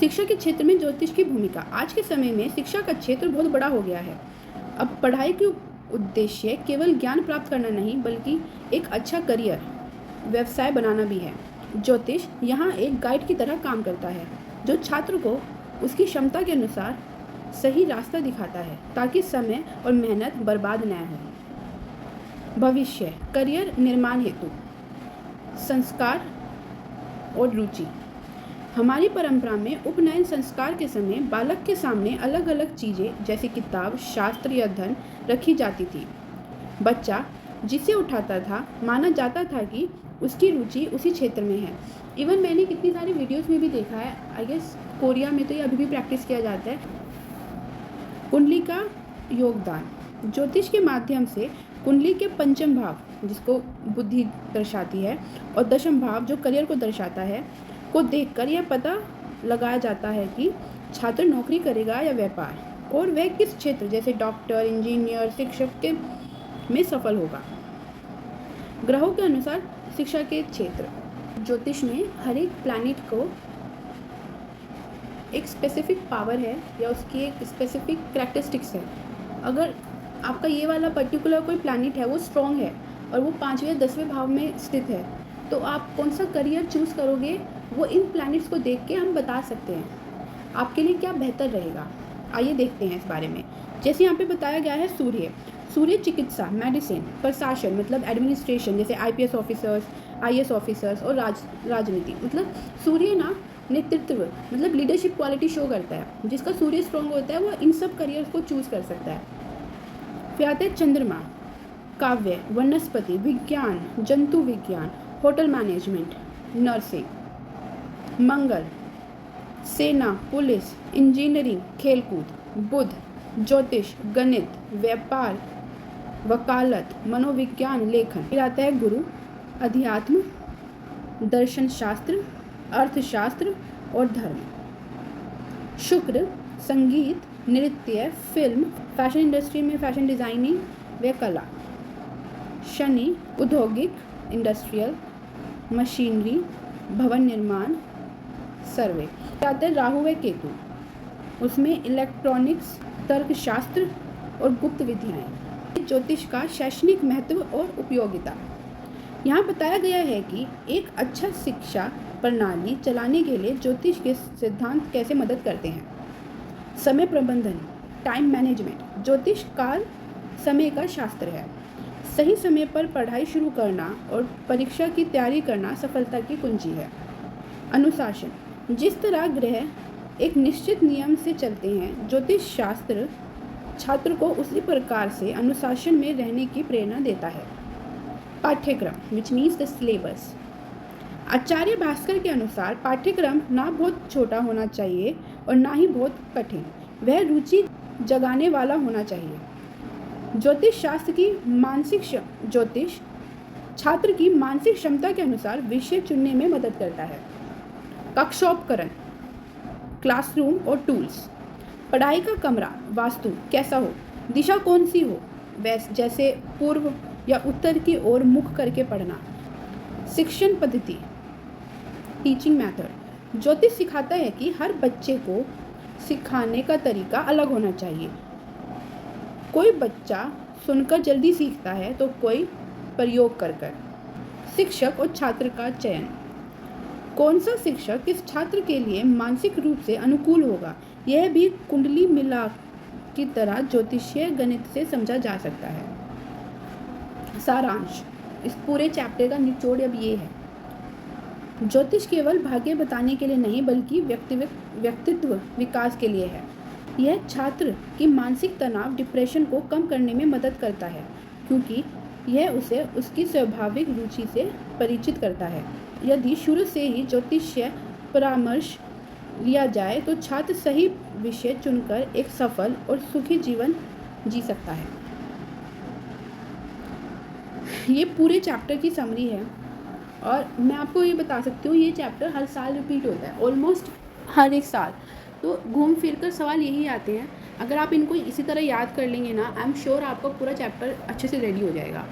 शिक्षा के क्षेत्र में ज्योतिष की भूमिका। आज के समय में शिक्षा का क्षेत्र बहुत बड़ा हो गया है। अब पढ़ाई के उद्देश्य केवल ज्ञान प्राप्त करना नहीं बल्कि एक अच्छा करियर, व्यवसाय बनाना भी है। ज्योतिष यहाँ एक गाइड की तरह काम करता है जो छात्र को उसकी क्षमता के अनुसार सही रास्ता दिखाता है ताकि समय और मेहनत बर्बाद न हो। भविष्य करियर निर्माण हेतु संस्कार और रुचि। हमारी परंपरा में उपनयन संस्कार के समय बालक के सामने अलग अलग चीज़ें जैसे किताब, शास्त्र या धन रखी जाती थी। बच्चा जिसे उठाता था माना जाता था कि उसकी रुचि उसी क्षेत्र में है। इवन मैंने कितनी सारी वीडियोस में भी देखा है, आई गेस कोरिया में तो ये अभी भी प्रैक्टिस किया जाता है। कुंडली का योगदान। ज्योतिष के माध्यम से कुंडली के पंचम भाव जिसको बुद्धि दर्शाती है और दशम भाव जो करियर को दर्शाता है को देखकर यह पता लगाया जाता है कि छात्र नौकरी करेगा या व्यापार और वह किस क्षेत्र जैसे डॉक्टर, इंजीनियर, शिक्षक के में सफल होगा। ग्रहों के अनुसार शिक्षा के क्षेत्र। ज्योतिष में हर एक प्लैनेट को एक स्पेसिफिक पावर है या उसकी एक स्पेसिफिक करैक्टरिस्टिक्स है। अगर आपका ये वाला पर्टिकुलर कोई प्लैनेट है वो स्ट्रॉन्ग है और वो 5वें या 10वें भाव में स्थित है तो आप कौन सा करियर चूज़ करोगे वो इन प्लैनेट्स को देख के हम बता सकते हैं आपके लिए क्या बेहतर रहेगा। आइए देखते हैं इस बारे में। जैसे यहाँ पे बताया गया है सूर्य चिकित्सा, मेडिसिन, प्रशासन मतलब एडमिनिस्ट्रेशन जैसे आईपीएस ऑफिसर्स, आईएएस ऑफिसर्स और राजनीति मतलब सूर्य ना नेतृत्व मतलब लीडरशिप क्वालिटी शो करता है। जिसका सूर्य स्ट्रॉन्ग होता है वो इन सब करियर्स को चूज़ कर सकता है। फिर आते हैं चंद्रमा, काव्य, वनस्पति विज्ञान, जंतु विज्ञान, होटल मैनेजमेंट, नर्सिंग। मंगल, सेना, पुलिस, इंजीनियरिंग, खेलकूद। बुध, ज्योतिष, गणित, व्यापार, वकालत, मनोविज्ञान, लेखन। फिर आता है गुरु, अध्यात्म, दर्शन शास्त्र, अर्थशास्त्र और धर्म। शुक्र, संगीत, नृत्य, फिल्म, फैशन इंडस्ट्री में फैशन डिज़ाइनिंग व कला। शनि, औद्योगिक, इंडस्ट्रियल, मशीनरी, भवन निर्माण, सर्वे। आते हैं राहु व केतु, उसमें इलेक्ट्रॉनिक्स, तर्कशास्त्र और गुप्त विद्याएं। ज्योतिष का शैक्षणिक महत्व और उपयोगिता। यहाँ बताया गया है कि एक अच्छा शिक्षा प्रणाली चलाने के लिए ज्योतिष के सिद्धांत कैसे मदद करते हैं। समय प्रबंधन, टाइम मैनेजमेंट। ज्योतिष काल समय का शास्त्र है। सही समय पर पढ़ाई शुरू करना और परीक्षा की तैयारी करना सफलता की कुंजी है। अनुशासन, जिस तरह ग्रह एक निश्चित नियम से चलते हैं ज्योतिष शास्त्र छात्र को उसी प्रकार से अनुशासन में रहने की प्रेरणा देता है। पाठ्यक्रम विच मीन्स द सिलेबस। आचार्य भास्कर के अनुसार पाठ्यक्रम ना बहुत छोटा होना चाहिए और ना ही बहुत कठिन, वह रुचि जगाने वाला होना चाहिए। ज्योतिष छात्र की मानसिक क्षमता के अनुसार विषय चुनने में मदद करता है। कक्षोपकरण, क्लासरूम और टूल्स। पढ़ाई का कमरा, वास्तु कैसा हो, दिशा कौन सी हो, जैसे पूर्व या उत्तर की ओर मुख करके पढ़ना। शिक्षण पद्धति, टीचिंग मेथड। ज्योतिष सिखाता है कि हर बच्चे को सिखाने का तरीका अलग होना चाहिए। कोई बच्चा सुनकर जल्दी सीखता है तो कोई प्रयोग कर। शिक्षक और छात्र का चयन, कौन सा शिक्षक किस छात्र के लिए मानसिक रूप से अनुकूल होगा यह भी कुंडली मिला की तरह ज्योतिषीय गणित से समझा जा सकता है। सारांश, इस पूरे चैप्टर का निचोड़ अब ये है, ज्योतिष केवल भाग्य बताने के लिए नहीं बल्कि व्यक्तित्व विकास के लिए है। यह छात्र की मानसिक तनाव, डिप्रेशन को कम करने में मदद करता है क्योंकि यह उसे उसकी स्वाभाविक रुचि से परिचित करता है। यदि शुरू से ही ज्योतिषीय परामर्श लिया जाए तो छात्र सही विषय चुनकर एक सफल और सुखी जीवन जी सकता है। ये पूरे चैप्टर की समरी है और मैं आपको ये बता सकती हूँ ये चैप्टर हर साल रिपीट होता है, ऑलमोस्ट हर एक साल। तो घूम फिर कर सवाल यही आते हैं। अगर आप इनको इसी तरह याद कर लेंगे ना, आई एम श्योर आपका पूरा चैप्टर अच्छे से रेडी हो जाएगा।